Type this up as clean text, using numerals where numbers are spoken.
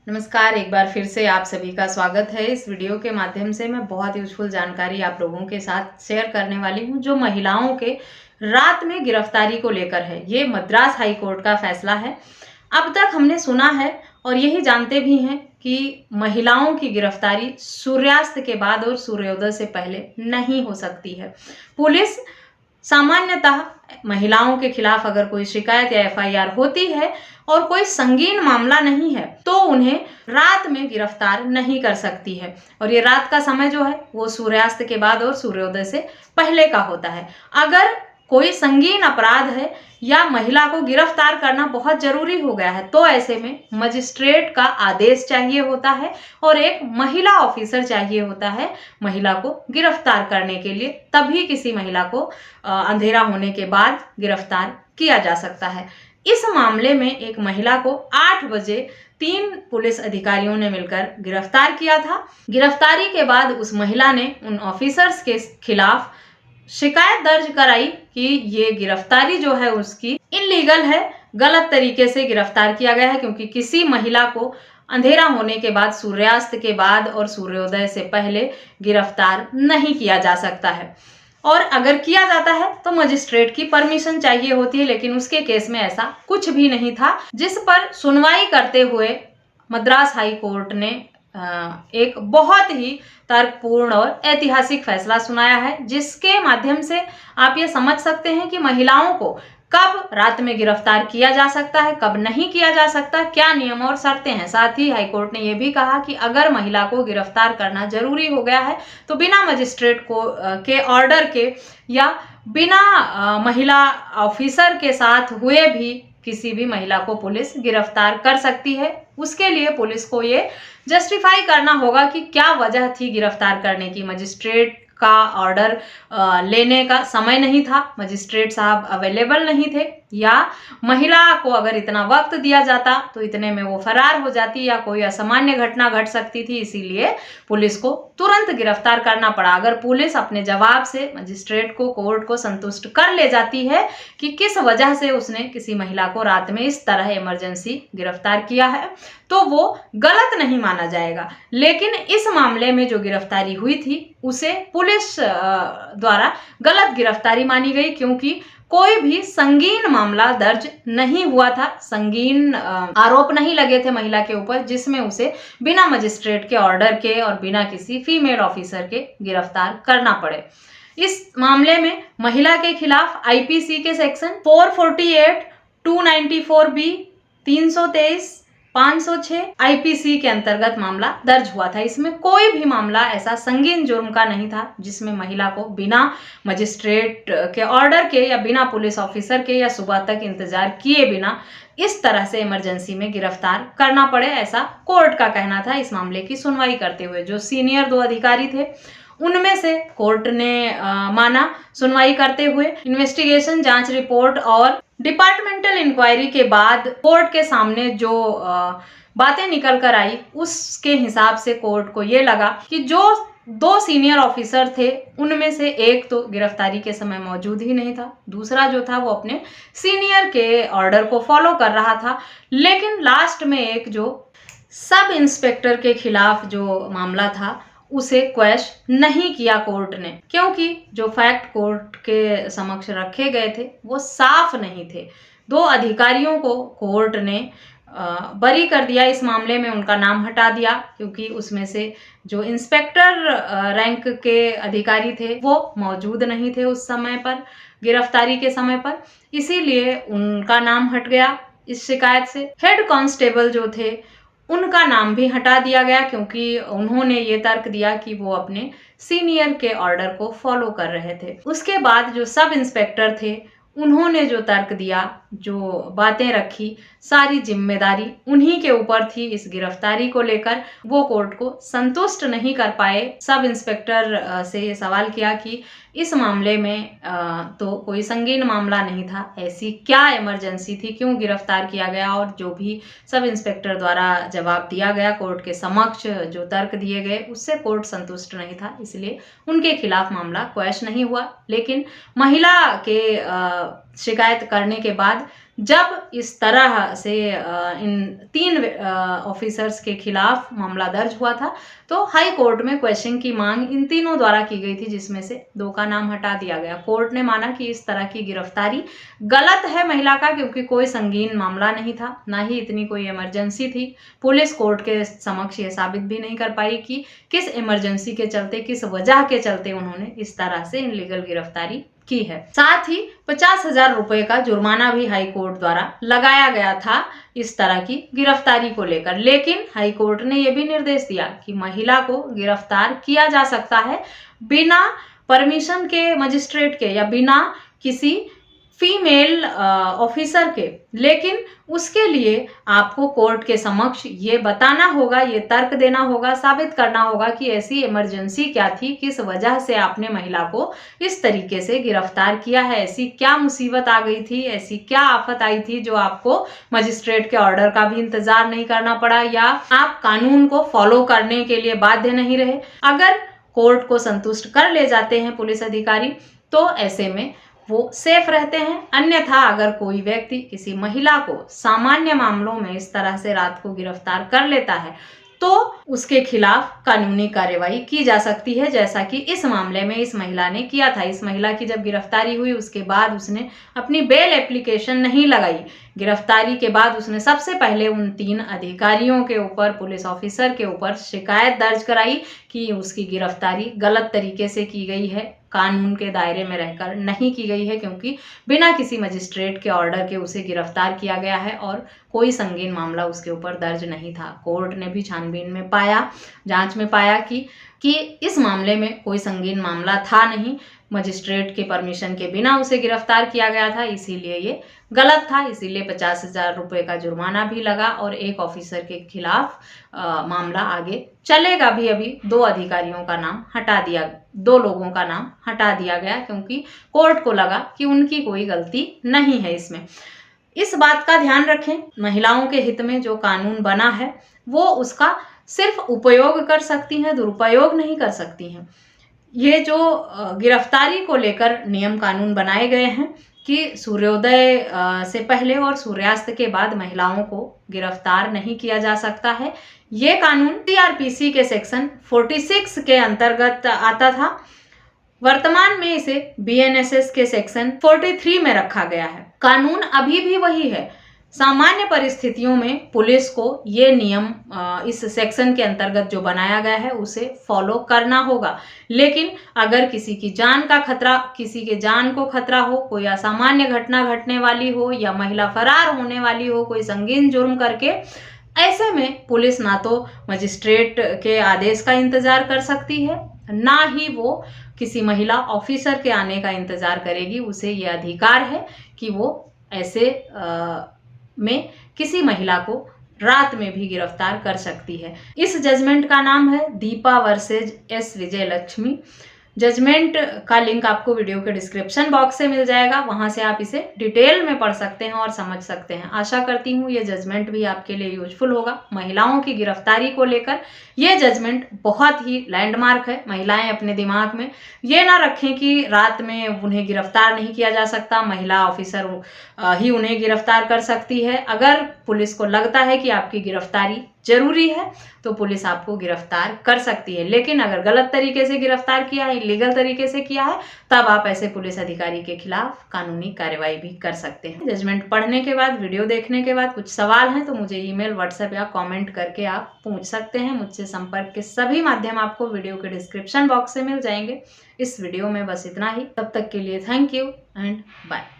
नमस्कार, एक बार फिर से आप सभी का स्वागत है। इस वीडियो के माध्यम से मैं बहुत यूज़फुल जानकारी आप लोगों के साथ शेयर करने वाली हूँ, जो महिलाओं के रात में गिरफ्तारी को लेकर है। ये मद्रास हाई कोर्ट का फैसला है। अब तक हमने सुना है और यही जानते भी हैं कि महिलाओं की गिरफ्तारी सूर्यास्त के बाद और सूर्योदय से पहले नहीं हो सकती है। पुलिस सामान्यतः महिलाओं के खिलाफ अगर कोई शिकायत या एफआईआर होती है और कोई संगीन मामला नहीं है तो उन्हें रात में गिरफ्तार नहीं कर सकती है। और ये रात का समय जो है वो सूर्यास्त के बाद और सूर्योदय से पहले का होता है। अगर कोई संगीन अपराध है या महिला को गिरफ्तार करना बहुत जरूरी हो गया है तो ऐसे में मजिस्ट्रेट का आदेश चाहिए होता है और एक महिला ऑफिसर चाहिए होता है महिला को गिरफ्तार करने के लिए। तभी किसी महिला को अंधेरा होने के बाद गिरफ्तार किया जा सकता है। इस मामले में एक महिला को 8 बजे 3 पुलिस अधिकारियों ने मिलकर गिरफ्तार किया था। गिरफ्तारी के बाद उस महिला ने उन ऑफिसर्स के खिलाफ शिकायत दर्ज कराई कि ये गिरफ्तारी जो है उसकी इनलीगल है, गलत तरीके से गिरफ्तार किया गया है, क्योंकि किसी महिला को अंधेरा होने के बाद, सूर्यास्त के बाद और सूर्योदय से पहले गिरफ्तार नहीं किया जा सकता है। और अगर किया जाता है तो मजिस्ट्रेट की परमिशन चाहिए होती है, लेकिन उसके केस में ऐसा कुछ भी नहीं था, जिस पर सुनवाई करते हुए मद्रास हाई कोर्ट ने एक बहुत ही तर्कपूर्ण और ऐतिहासिक फैसला सुनाया है, जिसके माध्यम से आप ये समझ सकते हैं कि महिलाओं को कब रात में गिरफ्तार किया जा सकता है, कब नहीं किया जा सकता, क्या नियम और शर्तें हैं। साथ ही हाईकोर्ट ने यह भी कहा कि अगर महिला को गिरफ्तार करना जरूरी हो गया है तो बिना मजिस्ट्रेट को के ऑर्डर के या बिना महिला ऑफिसर के साथ हुए भी किसी भी महिला को पुलिस गिरफ्तार कर सकती है। उसके लिए पुलिस को ये जस्टिफाई करना होगा कि क्या वजह थी गिरफ्तार करने की। मजिस्ट्रेट का ऑर्डर लेने का समय नहीं था, मजिस्ट्रेट साहब अवेलेबल नहीं थे, या महिला को अगर इतना वक्त दिया जाता तो इतने में वो फरार हो जाती या कोई असामान्य घटना घट सकती थी, इसीलिए पुलिस को तुरंत गिरफ्तार करना पड़ा। अगर पुलिस अपने जवाब से मजिस्ट्रेट को, कोर्ट को संतुष्ट कर ले जाती है कि किस वजह से उसने किसी महिला को रात में इस तरह इमरजेंसी गिरफ्तार किया है, तो वो गलत नहीं माना जाएगा। लेकिन इस मामले में जो गिरफ्तारी हुई थी उसे पुलिस द्वारा गलत गिरफ्तारी मानी गई, क्योंकि कोई भी संगीन मामला दर्ज नहीं हुआ था, संगीन आरोप नहीं लगे थे महिला के ऊपर जिसमें उसे बिना मजिस्ट्रेट के ऑर्डर के और बिना किसी फीमेल ऑफिसर के गिरफ्तार करना पड़े। इस मामले में महिला के खिलाफ आईपीसी के सेक्शन 448, 294 बी, 323, 506 आईपीसी के अंतर्गत मामला दर्ज हुआ था। इसमें कोई भी मामला ऐसा संगीन जुर्म का नहीं था जिसमें महिला को बिना मजिस्ट्रेट के ऑर्डर के या बिना पुलिस ऑफिसर के या सुबह तक इंतजार किए बिना इस तरह से इमरजेंसी में गिरफ्तार करना पड़े, ऐसा कोर्ट का कहना था। इस मामले की सुनवाई करते हुए जो सीनियर 2 अधिकारी थे उनमें से कोर्ट ने माना, सुनवाई करते हुए इन्वेस्टिगेशन, जांच रिपोर्ट और डिपार्टमेंटल इंक्वायरी के बाद कोर्ट के सामने जो बातें निकल कर आई उसके हिसाब से कोर्ट को ये लगा कि जो 2 सीनियर ऑफिसर थे उनमें से एक तो गिरफ्तारी के समय मौजूद ही नहीं था, दूसरा जो था वो अपने सीनियर के ऑर्डर को फॉलो कर रहा था। लेकिन लास्ट में एक जो सब इंस्पेक्टर के खिलाफ जो मामला था उसे क्वैश नहीं किया कोर्ट ने, क्योंकि जो फैक्ट कोर्ट के समक्ष रखे गए थे वो साफ नहीं थे। 2 अधिकारियों को कोर्ट ने बरी कर दिया, इस मामले में उनका नाम हटा दिया, क्योंकि उसमें से जो इंस्पेक्टर रैंक के अधिकारी थे वो मौजूद नहीं थे उस समय पर, गिरफ्तारी के समय पर, इसीलिए उनका नाम हट गया इस शिकायत से। हेड कांस्टेबल जो थे उनका नाम भी हटा दिया गया, क्योंकि उन्होंने ये तर्क दिया कि वो अपने सीनियर के ऑर्डर को फॉलो कर रहे थे। उसके बाद जो सब इंस्पेक्टर थे उन्होंने जो तर्क दिया, जो बातें रखी, सारी जिम्मेदारी उन्हीं के ऊपर थी इस गिरफ्तारी को लेकर। वो कोर्ट को संतुष्ट नहीं कर पाए। सब इंस्पेक्टर से ये सवाल किया कि इस मामले में तो कोई संगीन मामला नहीं था, ऐसी क्या इमरजेंसी थी, क्यों गिरफ्तार किया गया। और जो भी सब इंस्पेक्टर द्वारा जवाब दिया गया कोर्ट के समक्ष, जो तर्क दिए गए, उससे कोर्ट संतुष्ट नहीं था, इसलिए उनके खिलाफ मामला क्वैश नहीं हुआ। लेकिन महिला के शिकायत करने के बाद जब इस तरह से इन 3 ऑफिसर्स के खिलाफ मामला दर्ज हुआ था, तो हाई कोर्ट में क्वेश्चन की मांग इन तीनों द्वारा की गई थी, जिसमें से 2 का नाम हटा दिया गया। कोर्ट ने माना कि इस तरह की गिरफ्तारी गलत है महिला का, क्योंकि कोई संगीन मामला नहीं था, ना ही इतनी कोई इमरजेंसी थी। पुलिस कोर्ट के समक्ष ये साबित भी नहीं कर पाई कि किस इमरजेंसी के चलते, किस वजह के चलते उन्होंने इस तरह से इनलीगल गिरफ्तारी की है। साथ ही 50,000 रुपए का जुर्माना भी हाई कोर्ट द्वारा लगाया गया था इस तरह की गिरफ्तारी को लेकर। लेकिन हाई कोर्ट ने यह भी निर्देश दिया कि महिला को गिरफ्तार किया जा सकता है बिना परमिशन के मजिस्ट्रेट के या बिना किसी फीमेल ऑफिसर के, लेकिन उसके लिए आपको कोर्ट के समक्ष ये बताना होगा, ये तर्क देना होगा, साबित करना होगा कि ऐसी इमरजेंसी क्या थी, किस वजह से आपने महिला को इस तरीके से गिरफ्तार किया है, ऐसी क्या मुसीबत आ गई थी, ऐसी क्या आफत आई थी जो आपको मजिस्ट्रेट के ऑर्डर का भी इंतजार नहीं करना पड़ा, या आप कानून को फॉलो करने के लिए बाध्य नहीं रहे। अगर कोर्ट को संतुष्ट कर ले जाते हैं पुलिस अधिकारी, तो ऐसे में वो सेफ रहते हैं। अन्यथा अगर कोई व्यक्ति किसी महिला को सामान्य मामलों में इस तरह से रात को गिरफ्तार कर लेता है, तो उसके खिलाफ कानूनी कार्रवाई की जा सकती है, जैसा कि इस मामले में इस महिला ने किया था। इस महिला की जब गिरफ्तारी हुई, उसके बाद उसने अपनी बेल एप्लीकेशन नहीं लगाई। गिरफ्तारी के बाद उसने सबसे पहले उन 3 अधिकारियों के ऊपर, पुलिस ऑफिसर के ऊपर शिकायत दर्ज कराई कि उसकी गिरफ्तारी गलत तरीके से की गई है, कानून के दायरे में रहकर नहीं की गई है, क्योंकि बिना किसी मजिस्ट्रेट के ऑर्डर के उसे गिरफ्तार किया गया है और कोई संगीन मामला उसके ऊपर दर्ज नहीं था। कोर्ट ने भी छानबीन में पाया, जांच में पाया कि इस मामले में कोई संगीन मामला था नहीं, मजिस्ट्रेट के परमिशन के बिना उसे गिरफ्तार किया गया था, इसीलिए ये गलत था। इसीलिए 50,000 रुपए का जुर्माना भी लगा और एक ऑफिसर के खिलाफ मामला आगे चलेगा भी। अभी 2 अधिकारियों का नाम हटा दिया, 2 लोगों का नाम हटा दिया गया, क्योंकि कोर्ट को लगा कि उनकी कोई गलती नहीं है इसमें। इस बात का ध्यान रखें, महिलाओं के हित में जो कानून बना है वो उसका सिर्फ उपयोग कर सकती हैं, दुरुपयोग नहीं कर सकती हैं। ये जो गिरफ्तारी को लेकर नियम कानून बनाए गए हैं कि सूर्योदय से पहले और सूर्यास्त के बाद महिलाओं को गिरफ्तार नहीं किया जा सकता है। ये कानून सीआरपीसी के सेक्शन 46 के अंतर्गत आता था। वर्तमान में इसे बीएनएसएस के सेक्शन 43 में रखा गया है। कानून अभी भी वही है। सामान्य परिस्थितियों में पुलिस को ये नियम इस सेक्शन के अंतर्गत जो बनाया गया है उसे फॉलो करना होगा। लेकिन अगर किसी की जान का खतरा, किसी के जान को खतरा हो, कोई असामान्य घटना घटने वाली हो या महिला फरार होने वाली हो कोई संगीन जुर्म करके, ऐसे में पुलिस ना तो मजिस्ट्रेट के आदेश का इंतजार कर सकती है, ना ही वो किसी महिला ऑफिसर के आने का इंतजार करेगी। उसे ये अधिकार है कि वो ऐसे में किसी महिला को रात में भी गिरफ्तार कर सकती है। इस जजमेंट का नाम है Deepa versus S Vijayalakshmi. Judgement का लिंक आपको वीडियो के डिस्क्रिप्शन बॉक्स से मिल जाएगा, वहां से आप इसे डिटेल में पढ़ सकते हैं और समझ सकते हैं। आशा करती हूँ ये जजमेंट भी आपके लिए यूजफुल होगा। महिलाओं की गिरफ्तारी को लेकर ये जजमेंट बहुत ही लैंडमार्क है। महिलाएं अपने दिमाग में ये ना रखें कि रात में उन्हें गिरफ्तार नहीं किया जा सकता, महिला ऑफिसर ही उन्हें गिरफ्तार कर सकती है। अगर पुलिस को लगता है कि आपकी गिरफ्तारी जरूरी है तो पुलिस आपको गिरफ्तार कर सकती है, लेकिन अगर गलत तरीके से गिरफ्तार किया है, इलीगल तरीके से किया है, तब आप ऐसे पुलिस अधिकारी के खिलाफ कानूनी कार्रवाई भी कर सकते हैं। जजमेंट पढ़ने के बाद, वीडियो देखने के बाद कुछ सवाल हैं तो मुझे ईमेल, व्हाट्सएप या कमेंट करके आप पूछ सकते हैं। मुझसे संपर्क के सभी माध्यम आपको वीडियो के डिस्क्रिप्शन बॉक्स से मिल जाएंगे। इस वीडियो में बस इतना ही। तब तक के लिए थैंक यू एंड बाय।